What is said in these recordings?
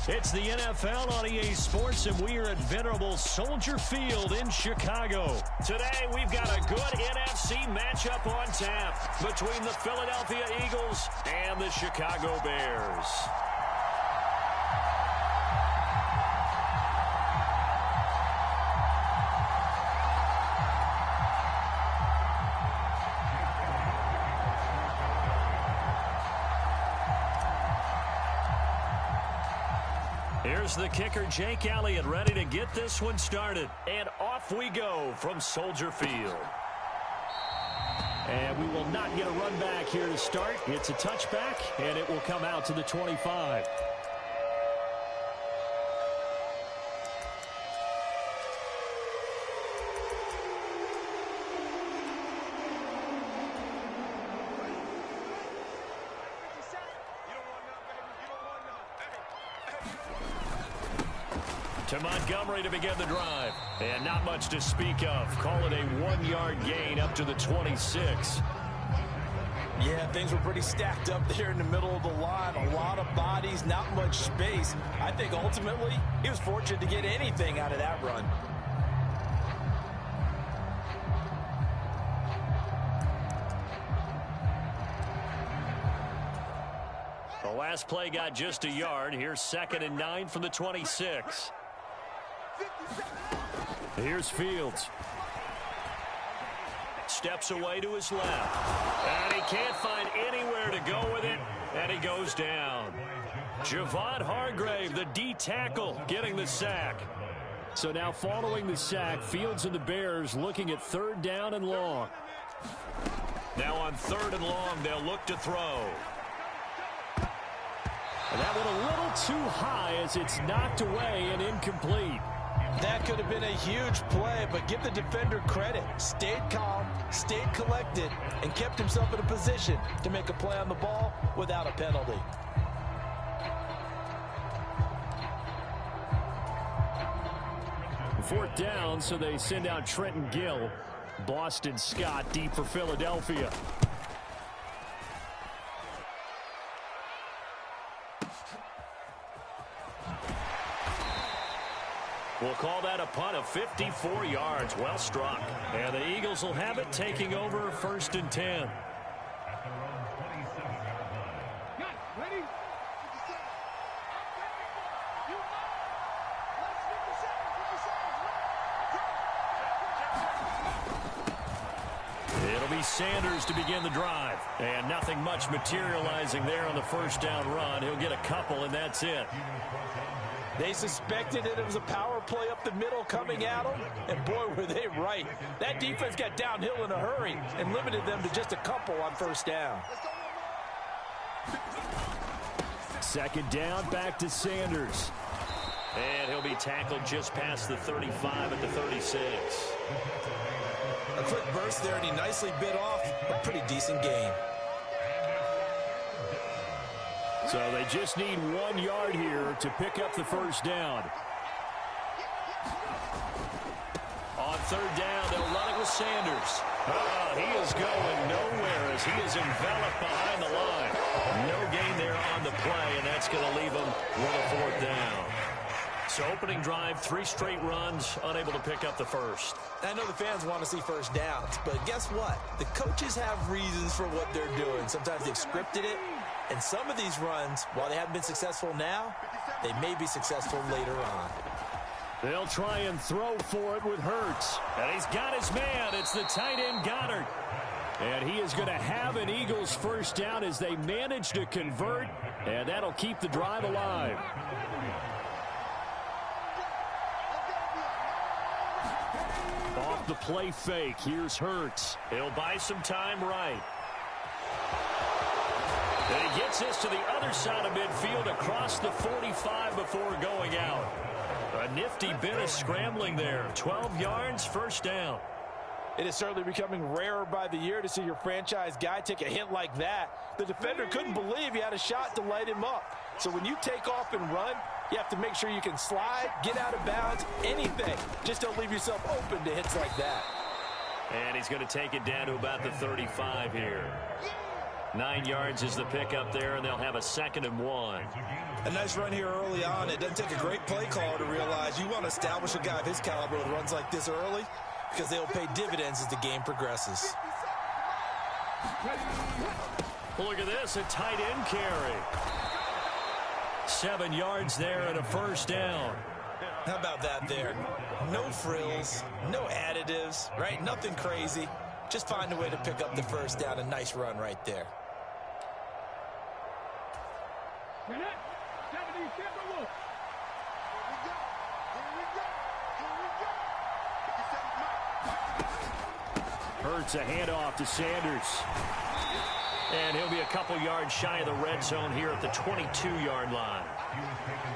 It's the NFL on EA Sports, and we are at venerable Soldier Field in Chicago. Today, we've got a good NFC matchup on tap between the Philadelphia Eagles and the Chicago Bears. Here's the kicker, Jake Elliott, ready to get this one started. And off we go from Soldier Field. And we will not get a run back here to start. It's a touchback, and it will come out to the 25. To Montgomery to begin the drive. And not much to speak of. Call it a 1-yard gain up to the 26. Yeah, things were pretty stacked up there in the middle of the line. A lot of bodies, not much space. I think ultimately he was fortunate to get anything out of that run. The last play got just a yard. Here's 2nd and 9 from the 26. Here's Fields. Steps away to his left. And he can't find anywhere to go with it. And he goes down. Javon Hargrave, the D tackle, getting the sack. So now following the sack, Fields and the Bears looking at 3rd down and long. Now on 3rd and long, they'll look to throw. And that one a little too high as it's knocked away and incomplete. That could have been a huge play, but give the defender credit. Stayed calm, stayed collected, and kept himself in a position to make a play on the ball without a penalty. Fourth down, so they send out Trenton Gill. Boston Scott deep for Philadelphia. We'll call that a punt of 54 yards. Well struck. And the Eagles will have it, taking over 1st and 10. It'll be Sanders to begin the drive. And nothing much materializing there on the 1st down run. He'll get a couple, and that's it. They suspected it was a power play up the middle coming at them, and boy, were they right. That defense got downhill in a hurry and limited them to just a couple on 1st down. 2nd down, back to Sanders. And he'll be tackled just past the 35 at the 36. A quick burst there, and he nicely bit off a pretty decent gain. So they just need 1 yard here to pick up the 1st down. On 3rd down, they'll run it with Sanders. He is going nowhere as he is enveloped behind the line. No gain there on the play, and that's going to leave him with a 4th down. So opening drive, 3 straight runs, unable to pick up the 1st. I know the fans want to see 1st downs, but guess what? The coaches have reasons for what they're doing. Sometimes they've scripted it. And some of these runs, while they haven't been successful now, they may be successful later on. They'll try and throw for it with Hurts. And he's got his man. It's the tight end Goddard. And he is going to have an Eagles 1st down as they manage to convert. And that'll keep the drive alive. Off the play fake. Here's Hurts. He'll buy some time right. And he gets this to the other side of midfield across the 45 before going out. A nifty bit of scrambling there. 12 yards, 1st down. It is certainly becoming rarer by the year to see your franchise guy take a hit like that. The defender couldn't believe he had a shot to light him up. So when you take off and run, you have to make sure you can slide, get out of bounds, anything. Just don't leave yourself open to hits like that. And he's going to take it down to about the 35 here. 9 yards is the pickup there, and they'll have a 2nd and 1. A nice run here early on. It doesn't take a great play caller to realize you want to establish a guy of his caliber with runs like this early because they'll pay dividends as the game progresses. Look at this, a tight end carry. 7 yards there and a 1st down. How about that there? No frills, no additives, right? Nothing crazy. Just find a way to pick up the 1st down. A nice run right there. Hurts a handoff to Sanders. And he'll be a couple yards shy of the red zone here at the 22-yard line.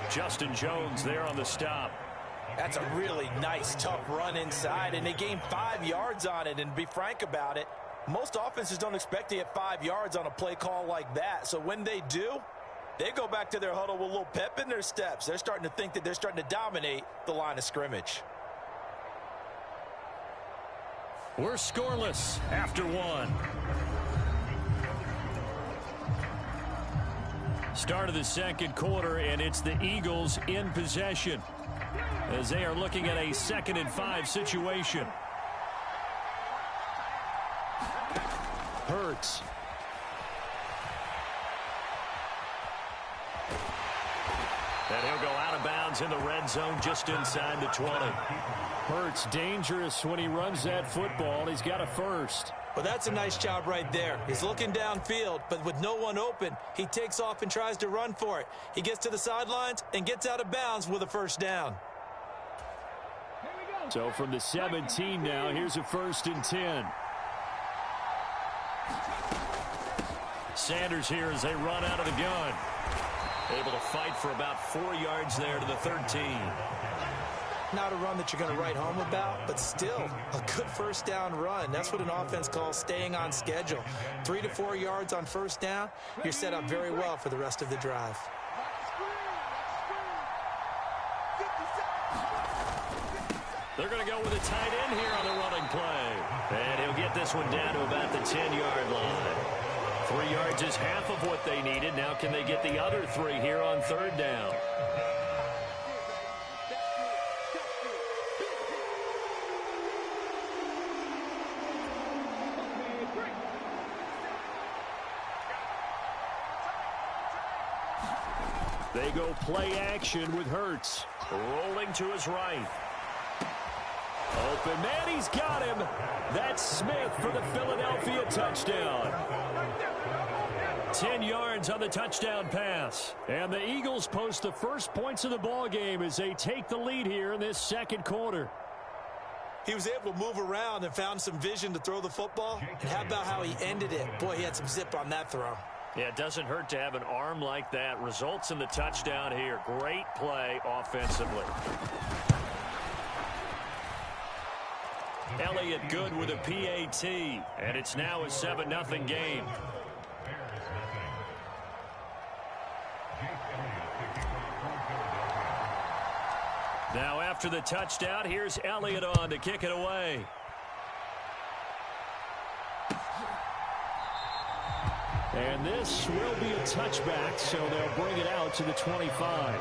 Justin Jones there on the stop. That's a really nice, tough run inside, and they gained 5 yards on it. And to be frank about it, most offenses don't expect to get 5 yards on a play call like that. So when they do, they go back to their huddle with a little pep in their steps. They're starting to think that they're starting to dominate the line of scrimmage. We're scoreless after 1. Start of the 2nd quarter, and it's the Eagles in possession as they are looking at a 2nd and 5 situation. Hurts. And he'll go out of bounds in the red zone just inside the 20. Hurts dangerous when he runs that football. He's got a 1st. Well, that's a nice job right there. He's looking downfield, but with no one open, he takes off and tries to run for it. He gets to the sidelines and gets out of bounds with a 1st down. So from the 17 now, here's a 1st and 10. Sanders here as they run out of the gun. Able to fight for about 4 yards there to the 13. Not a run that you're going to write home about, but still a good 1st down run. That's what an offense calls staying on schedule. 3 to 4 yards on 1st down, you're set up very well for the rest of the drive. They're going to go with a tight end here on the running play. And he'll get this one down to about the 10-yard line. 3 yards is half of what they needed. Now can they get the other 3 here on 3rd down? They go play action with Hurts. Rolling to his right. Open man, he's got him. That's Smith for the Philadelphia touchdown. 10 yards on the touchdown pass. And the Eagles post the first points of the ball game as they take the lead here in this 2nd quarter. He was able to move around and found some vision to throw the football. And how about how he ended it? Boy, he had some zip on that throw. Yeah, it doesn't hurt to have an arm like that. Results in the touchdown here. Great play offensively. Elliott good with a PAT, and it's now a 7-0 game. Now after the touchdown, here's Elliott on to kick it away. And this will be a touchback, so they'll bring it out to the 25.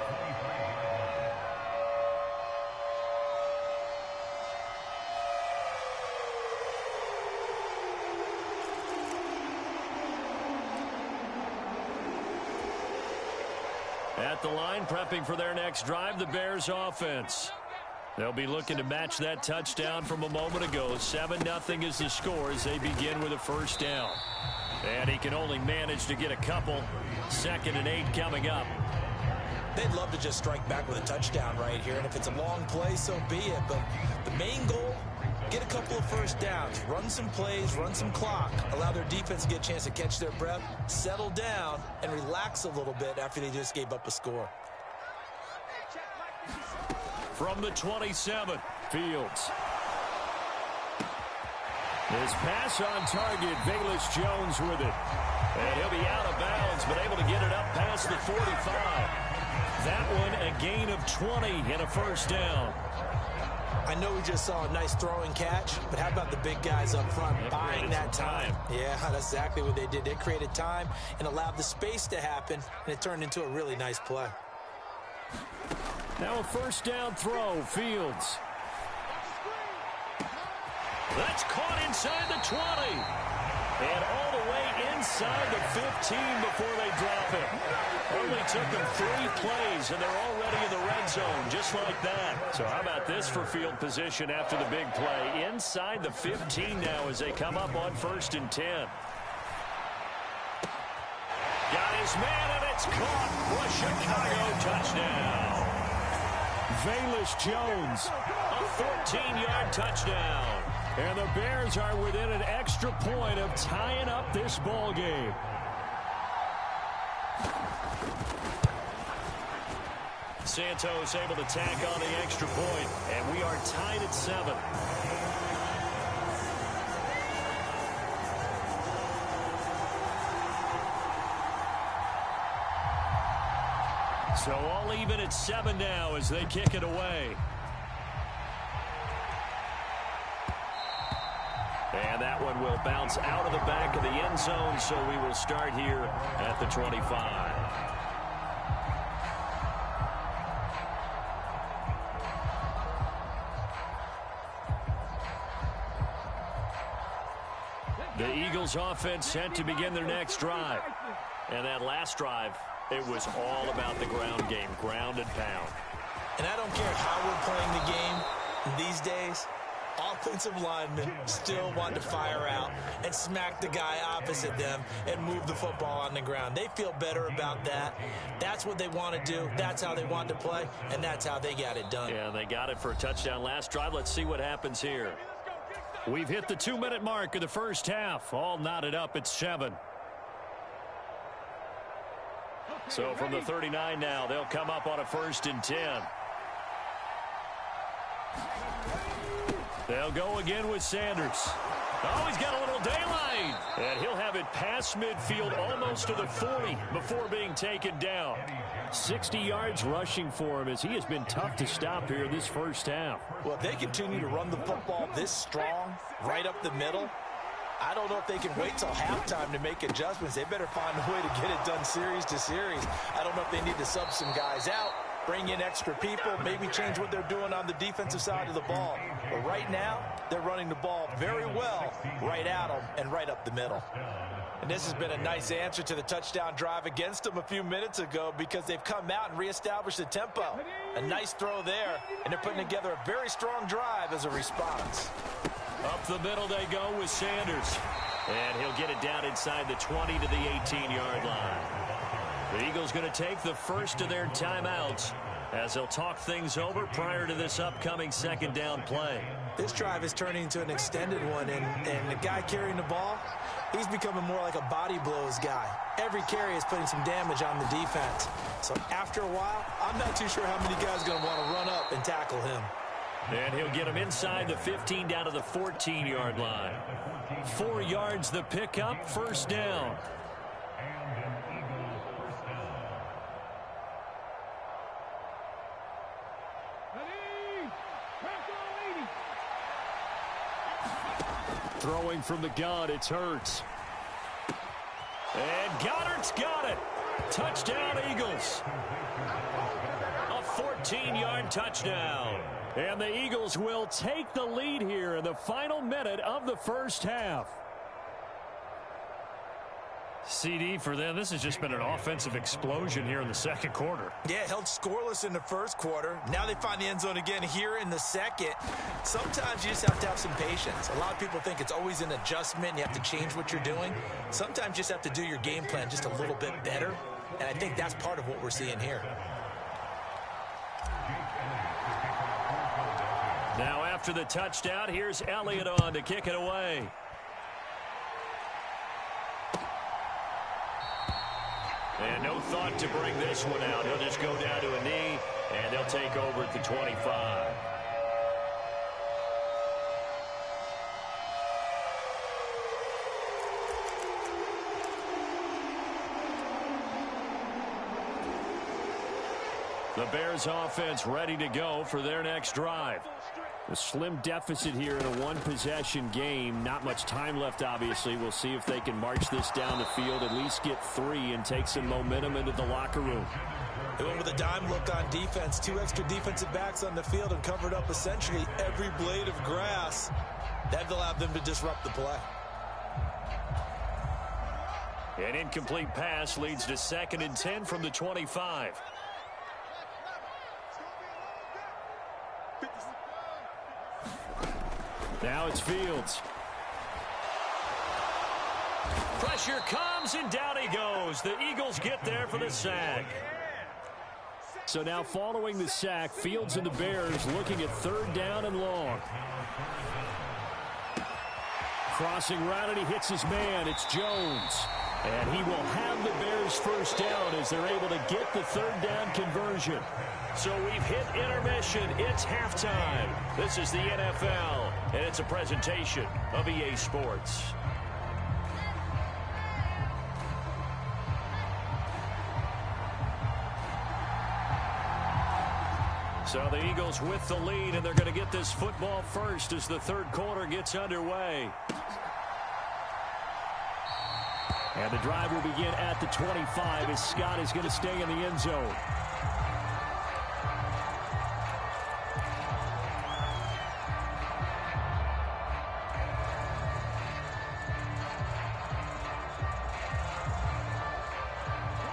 At the line, prepping for their next drive, the Bears offense. They'll be looking to match that touchdown from a moment ago. 7-0 is the score as they begin with a 1st down. And he can only manage to get a couple. 2nd and 8 coming up. They'd love to just strike back with a touchdown right here. And if it's a long play, so be it. But the main goal, get a couple of 1st downs. Run some plays, run some clock. Allow their defense to get a chance to catch their breath, settle down, and relax a little bit after they just gave up a score. From the 27, Fields. His pass on target, Velus Jones with it. And he'll be out of bounds, but able to get it up past the 45. That one a gain of 20 and a 1st down. I know we just saw a nice throwing catch, but how about the big guys up front buying that time? Yeah, that's exactly what they did. They created time and allowed the space to happen, and it turned into a really nice play. Now a first down throw, Fields. That's caught inside the 20. And all the way inside the 15 before they drop it. Only took them 3 plays, and they're already in the red zone, just like that. So how about this for field position after the big play? Inside the 15 now as they come up on 1st and 10. Got his man, and it's caught for a Chicago touchdown. Velus Jones, a 14-yard touchdown. And the Bears are within an extra point of tying up this ball game. Santos able to tack on the extra point, and we are tied at 7. So all even at 7 now as they kick it away. And that one will bounce out of the back of the end zone, so we will start here at the 25. The Eagles offense set to begin their next drive. And that last drive, it was all about the ground game, ground and pound. And I don't care how we're playing the game these days, offensive linemen still want to fire out and smack the guy opposite them and move the football on the ground. They feel better about that. That's what they want to do. That's how they want to play, and that's how they got it done. Yeah, they got it for a touchdown last drive. Let's see what happens here. We've hit the 2-minute mark of the first half. All knotted up at 7. So from the 39 now, they'll come up on a 1st and 10. They'll go again with Sanders. Oh, he's got a little daylight. And he'll have it past midfield almost to the 40 before being taken down. 60 yards rushing for him as he has been tough to stop here this first half. Well, if they continue to run the football this strong, right up the middle, I don't know if they can wait till halftime to make adjustments. They better find a way to get it done series to series. I don't know if they need to sub some guys out, bring in extra people, maybe change what they're doing on the defensive side of the ball. But right now, they're running the ball very well right at them and right up the middle. And this has been a nice answer to the touchdown drive against them a few minutes ago because they've come out and reestablished the tempo. A nice throw there, and they're putting together a very strong drive as a response. Up the middle they go with Sanders. And he'll get it down inside the 20 to the 18-yard line. The Eagles going to take the first of their timeouts as they'll talk things over prior to this upcoming second down play. This drive is turning into an extended one, and the guy carrying the ball, he's becoming more like a body blows guy. Every carry is putting some damage on the defense. So after a while, I'm not too sure how many guys are going to want to run up and tackle him. And he'll get him inside the 15 down to the 14-yard line. 4 yards the pickup, first down. Throwing from the gun, it's Hurts. And Goddard's got it. Touchdown, Eagles. A 14-yard touchdown. And the Eagles will take the lead here in the final minute of the first half. CD for them, this has just been an offensive explosion here in the second quarter. Yeah, held scoreless in the first quarter. Now they find the end zone again here in the second. Sometimes you just have to have some patience. A lot of people think it's always an adjustment. You have to change what you're doing. Sometimes you just have to do your game plan just a little bit better. And I think that's part of what we're seeing here. Now after the touchdown, here's Elliott on to kick it away. And no thought to bring this one out. He'll just go down to a knee, and they'll take over at the 25. The Bears offense ready to go for their next drive. A slim deficit here in a one-possession game. Not much time left, obviously. We'll see if they can march this down the field, at least get 3, and take some momentum into the locker room. They went with a dime look on defense. 2 extra defensive backs on the field and covered up essentially every blade of grass. That allowed them to disrupt the play. An incomplete pass leads to 2nd and 10 from the 25. Now it's Fields. Pressure comes, and down he goes. The Eagles get there for the sack. So now following the sack, Fields and the Bears looking at 3rd down and long. Crossing right, and he hits his man. It's Jones. And he will have the Bears 1st down as they're able to get the 3rd down conversion. So we've hit intermission. It's halftime. This is the NFL, and it's a presentation of EA Sports. So the Eagles with the lead, and they're going to get this football first as the 3rd quarter gets underway. And the drive will begin at the 25 as Scott is going to stay in the end zone.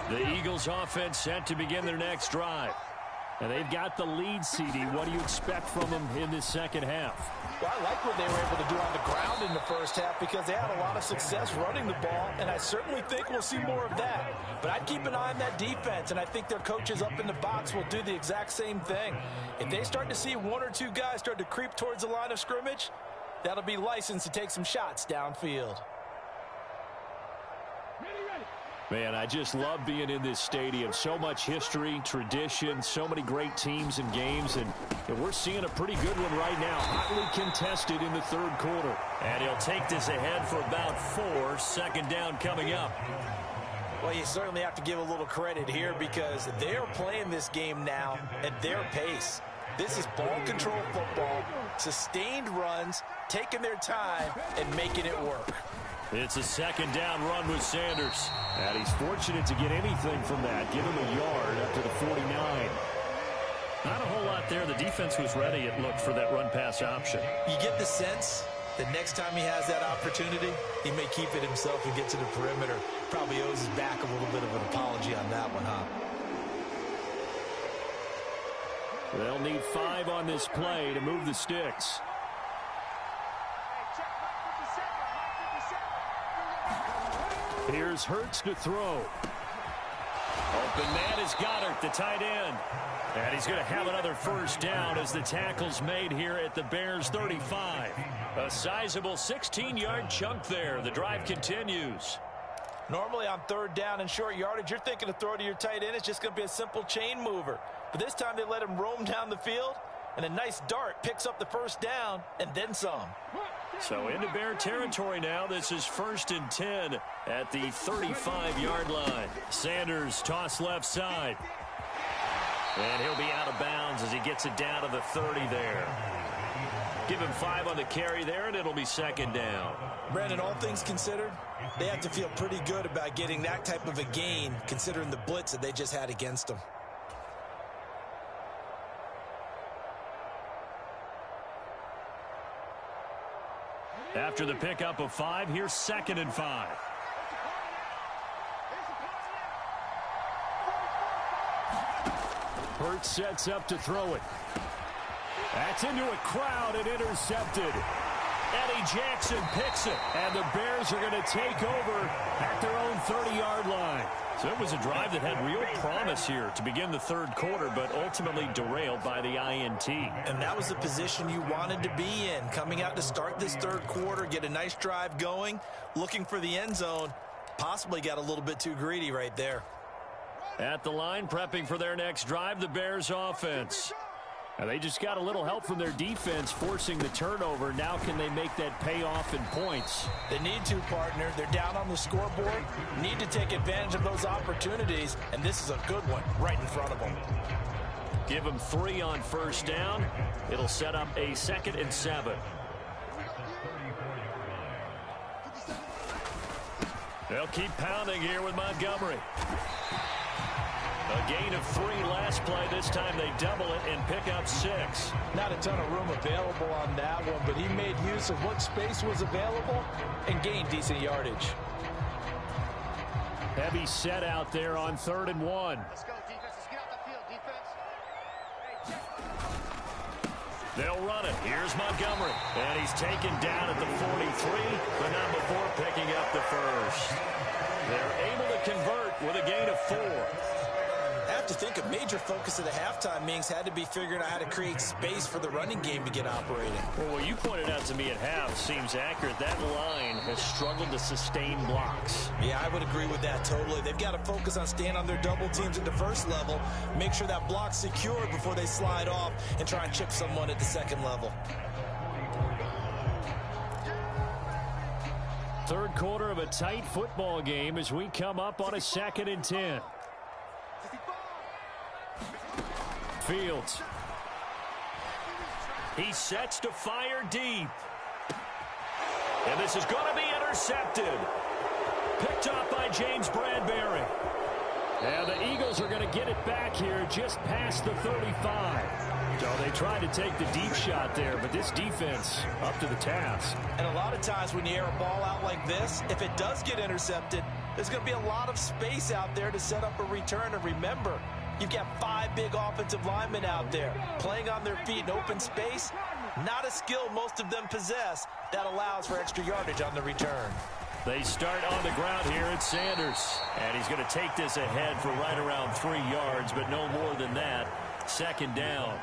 The Eagles offense set to begin their next drive. And they've got the lead, CD. What do you expect from them in this 2nd half? Well, I like what they were able to do on the ground in the 1st half because they had a lot of success running the ball, and I certainly think we'll see more of that. But I'd keep an eye on that defense, and I think their coaches up in the box will do the exact same thing. If they start to see 1 or 2 guys start to creep towards the line of scrimmage, that'll be licensed to take some shots downfield. Man, I just love being in this stadium. So much history, tradition, so many great teams and games, and we're seeing a pretty good one right now. Hotly contested in the 3rd quarter. And he'll take this ahead for about 4. 2nd down coming up. Well, you certainly have to give a little credit here because they're playing this game now at their pace. This is ball control football, sustained runs, taking their time, and making it work. It's a 2nd down run with Sanders. And he's fortunate to get anything from that. Give him a yard up to the 49. Not a whole lot there. The defense was ready, it looked, for that run-pass option. You get the sense that next time he has that opportunity, he may keep it himself and get to the perimeter. Probably owes his back a little bit of an apology on that one, huh? They'll need 5 on this play to move the sticks. Here's Hurts to throw. Open man is Goddard, the tight end. And he's going to have another 1st down as the tackle's made here at the Bears 35. A sizable 16-yard chunk there. The drive continues. Normally on 3rd down and short yardage, you're thinking to throw to your tight end. It's just going to be a simple chain mover. But this time they let him roam down the field, and a nice dart picks up the 1st down and then some. So into Bear territory now. This is 1st and 10 at the 35-yard line. Sanders toss left side. And he'll be out of bounds as he gets it down to the 30 there. Give him 5 on the carry there, and it'll be 2nd down. Brandon, all things considered, they have to feel pretty good about getting that type of a gain, considering the blitz that they just had against them. After the pickup of 5, here's 2nd and 5. Hurts sets up to throw it. That's into a crowd and intercepted. Eddie Jackson picks it, and the Bears are going to take over at their own 30-yard line. So it was a drive that had real promise here to begin the 3rd quarter, but ultimately derailed by the INT. And that was the position you wanted to be in, coming out to start this 3rd quarter, get a nice drive going, looking for the end zone. Possibly got a little bit too greedy right there. At the line, prepping for their next drive, the Bears offense. And they just got a little help from their defense forcing the turnover. Now can they make that pay off in points? They need to, partner. They're down on the scoreboard. Need to take advantage of those opportunities, and this is a good one right in front of them. Give him 3 on first down. It'll set up a 2nd and 7. They'll keep pounding here with Montgomery. A gain of 3 last play. This time they double it and pick up 6. Not a ton of room available on that one, but he made use of what space was available and gained decent yardage. Heavy set out there on 3rd and 1. Let's go, defense. Let's get out the field, defense. They'll run it. Here's Montgomery. And he's taken down at the 43, but not before picking up the first. They're able to convert with a gain of 4. I have to think a major focus of the halftime meetings had to be figuring out how to create space for the running game to get operating. Well, what you pointed out to me at half seems accurate. That line has struggled to sustain blocks. Yeah, I would agree with that totally. They've got to focus on staying on their double teams at the first level, make sure that block's secured before they slide off and try and chip someone at the second level. Third quarter of a tight football game as we come up on a 2nd and 10. Fields. He sets to fire deep. And this is going to be intercepted. Picked off by James Bradbury. And the Eagles are going to get it back here just past the 35. So they tried to take the deep shot there, but this defense up to the task. And a lot of times when you air a ball out like this, if it does get intercepted, there's going to be a lot of space out there to set up a return. And remember, you've got 5 big offensive linemen out there playing on their feet in open space. Not a skill most of them possess that allows for extra yardage on the return. They start on the ground here at Sanders. And he's going to take this ahead for right around 3 yards, but no more than that. 2nd down.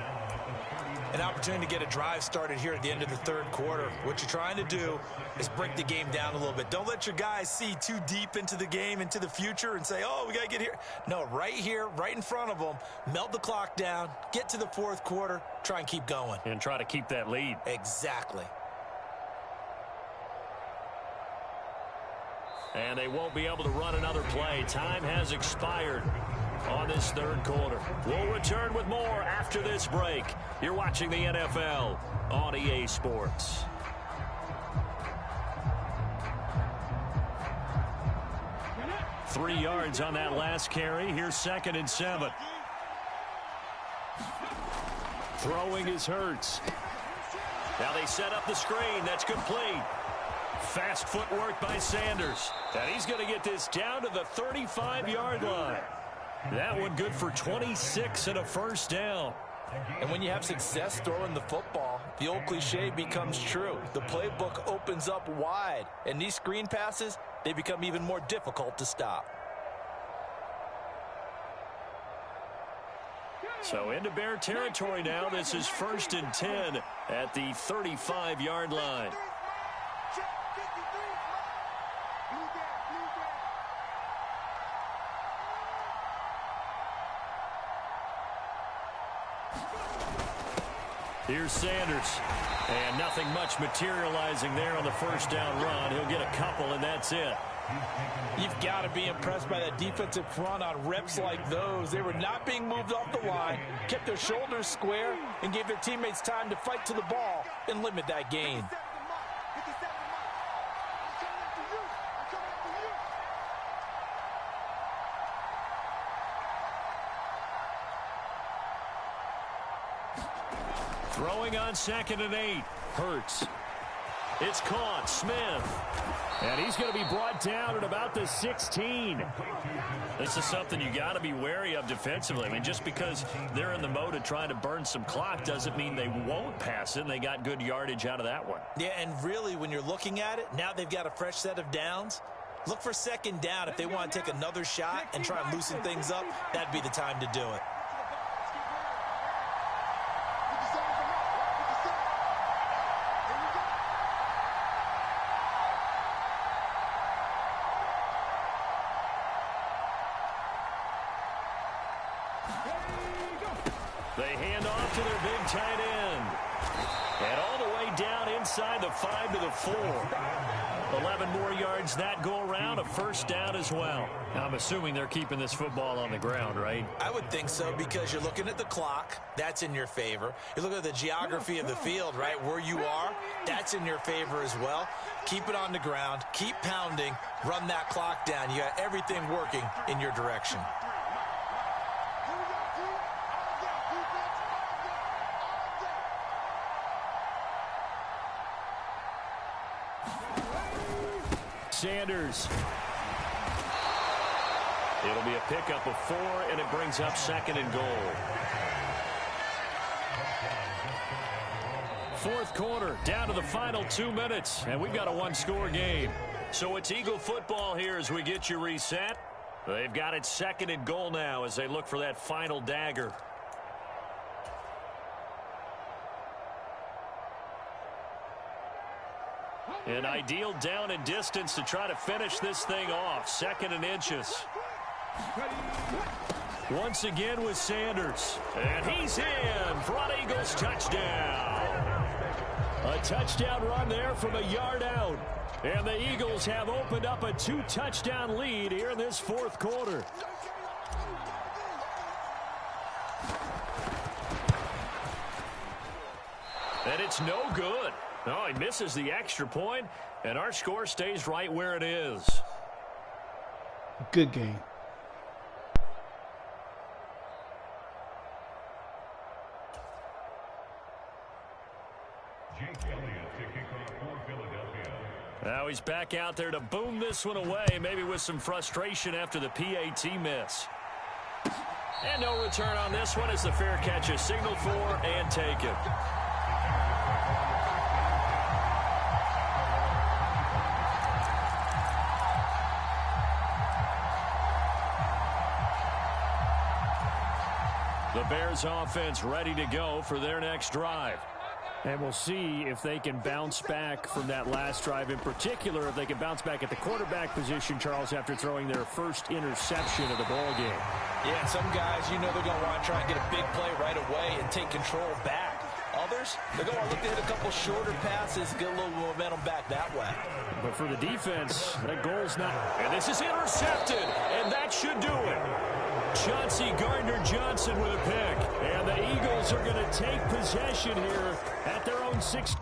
An opportunity to get a drive started here at the end of the third quarter. What you're trying to do is break the game down a little bit. Don't let your guys see too deep into the game, into the future, and say, oh, we got to get here. No, right here, right in front of them, melt the clock down, get to the fourth quarter, try and keep going. And try to keep that lead. Exactly. And they won't be able to run another play. Time has expired on this third quarter. We'll return with more after this break. You're watching the NFL on EA Sports. Three yards on that last carry. Here's 2nd and 7. Throwing is Hurts. Now they set up the screen. That's complete. Fast footwork by Sanders. And he's going to get this down to the 35-yard line. That one good for 26 and a first down. And when you have success throwing the football, the old cliche becomes true. The playbook opens up wide. And these screen passes, they become even more difficult to stop. So into Bear territory now. This is 1st and 10 at the 35-yard line. Here's Sanders. And nothing much materializing there on the first down run. He'll get a couple, and that's it. You've got to be impressed by that defensive front on reps like those. They were not being moved off the line, kept their shoulders square, and gave their teammates time to fight to the ball and limit that gain. Throwing on 2nd and 8. Hurts. It's caught. Smith. And he's going to be brought down at about the 16. This is something you got to be wary of defensively. I mean, just because they're in the mode of trying to burn some clock doesn't mean they won't pass it. And they got good yardage out of that one. Yeah, and really, when you're looking at it, now they've got a fresh set of downs. Look for 2nd down. If they want to take another shot and try and loosen things up, that'd be the time to do it. They hand off to their big tight end. And all the way down inside the 5 to the 4. 11 more yards that go around, a first down as well. I'm assuming they're keeping this football on the ground, right? I would think so, because you're looking at the clock. That's in your favor. You look at the geography of the field, right, where you are. That's in your favor as well. Keep it on the ground. Keep pounding. Run that clock down. You got everything working in your direction. Sanders. It'll be a pickup of 4, and it brings up 2nd and goal. Fourth quarter, down to the final 2 minutes, and we've got a one-score game. So it's Eagle football here as we get you reset. They've got it 2nd and goal now as they look for that final dagger. An ideal down and distance to try to finish this thing off. 2nd and inches. Once again with Sanders. And he's in for an Eagles touchdown. A touchdown run there from a yard out. And the Eagles have opened up a 2-touchdown lead here in this fourth quarter. And it's no good. Oh, he misses the extra point, and our score stays right where it is. Good game. Now he's back out there to boom this one away, maybe with some frustration after the PAT miss. And no return on this one as the fair catch is signaled for and taken. The Bears offense ready to go for their next drive. And we'll see if they can bounce back from that last drive. In particular, if they can bounce back at the quarterback position, Charles, after throwing their first interception of the ball game. Yeah, some guys, you know they're going to want to try and get a big play right away and take control back. Others, they're going to look to hit a couple shorter passes, get a little momentum back that way. But for the defense, that goal's not. And this is intercepted, and that should do it. Chauncey Gardner-Johnson with a pick. And the Eagles are going to take possession here at their own 6.